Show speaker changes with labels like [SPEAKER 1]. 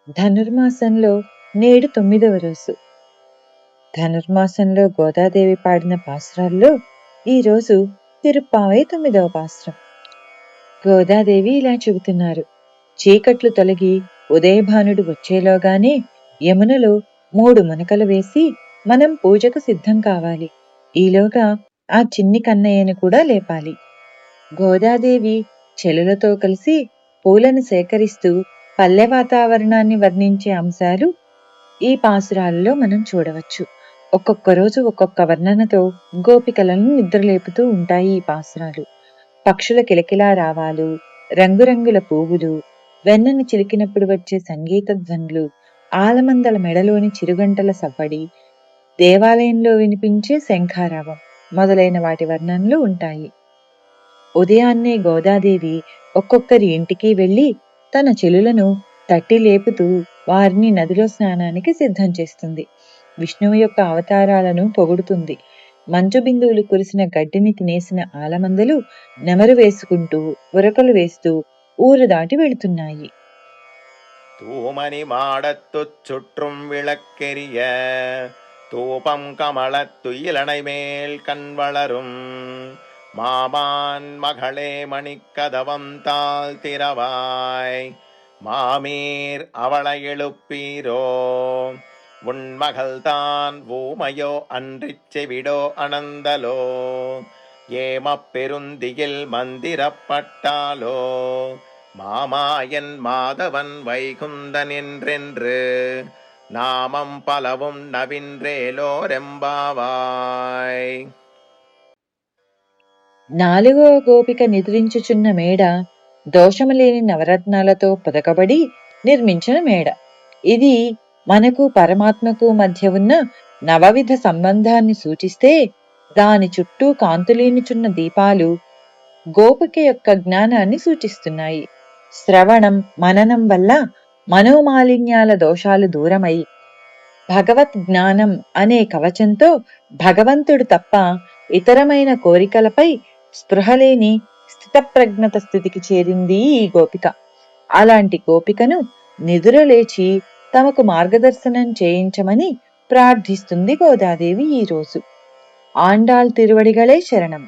[SPEAKER 1] ధనుర్మాసంలో నేడు 9వ రోజు. ధనుర్మాసంలో గోదాదేవి పాడిన పాసురాల్లో ఈరోజు తిరుప్పావై 9వ పాసురం. గోదాదేవి ఇలా చెబుతున్నారు: చీకట్లు తొలగి ఉదయభానుడు వచ్చేలోగానే యమునలో 3 మునకలు వేసి మనం పూజకు సిద్ధం కావాలి. ఈలోగా ఆ చిన్ని కన్నయ్యను కూడా లేపాలి. గోదాదేవి చెలులతో కలిసి పూలను సేకరిస్తూ పల్లె వాతావరణాన్ని వర్ణించే అంశాలు ఈ పాసురాలలో మనం చూడవచ్చు. ఒక్కొక్క రోజు ఒక్కొక్క వర్ణనతో గోపికలను నిద్రలేపుతూ ఉంటాయి ఈ పాసురాలు. పక్షుల కిలకిలా రావాలు, రంగురంగుల పువ్వులు, వెన్నని చిలికినప్పుడు వచ్చే సంగీత ధ్వనులు, ఆలమందల మెడలోని చిరుగంటల సవ్వడి, దేవాలయంలో వినిపించే శంఖారావం మొదలైన వాటి వర్ణనలు ఉంటాయి. ఉదయాన్నే గోదాదేవి ఒక్కొక్కరి ఇంటికి వెళ్లి తన చెలులను తట్టి లేపుతూ వారిని నదిలో స్నానానికి సిద్ధం చేస్తుంది. విష్ణువు యొక్క అవతారాలను పొగుడుతుంది. మంచు బిందువులు కురిసిన గడ్డిని తినేసిన ఆలమందలు నెమరు వేసుకుంటూ ఉరకలు వేస్తూ ఊరు దాటి వెళుతున్నాయి.
[SPEAKER 2] தூமணி மாடத்து சுற்றும் விளக்கெரிய தூபம் கமலத்து இளனை மேல் கண் வளரும் மாமான் மகளே மணிக்கதவம் தாழ் திறவாய் மாமீர் அவளை எழுப்பீரோ உன்மகள்தான் ஊமையோ அன்றிச் செவிடோ அனந்தலோ ஏமப் பெருந்தியில் மந்திரப்பட்டாலோ மாமாயன் மாதவன் வைகுந்தன் என்றென்று నామం పలవం నవిన్రేలోరెంబావాయ్.
[SPEAKER 1] 4వ గోపిక నిద్రించుచున్న మేడ దోషములేని నవరత్నాలతో పొదకబడి నిర్మించిన మేడ. ఇది మనకు పరమాత్మకు మధ్య ఉన్న నవవిధ సంబంధాన్ని సూచిస్తే, దాని చుట్టూ కాంతులీనుచున్న దీపాలు గోపిక యొక్క జ్ఞానాన్ని సూచిస్తున్నాయి. శ్రవణం, మననం వల్ల మనోమాలిన్యాల దోషాలు దూరమై భగవత్ జ్ఞానం అనే కవచంతో భగవంతుడు తప్ప ఇతరమైన కోరికలపై స్పృహలేని స్థితప్రజ్ఞత స్థితికి చేరింది ఈ గోపిక. అలాంటి గోపికను నిదురలేచి తమకు మార్గదర్శనం చేయించమని ప్రార్థిస్తుంది గోదాదేవి ఈరోజు. ఆండాళ్ తిరువడిగళే శరణం.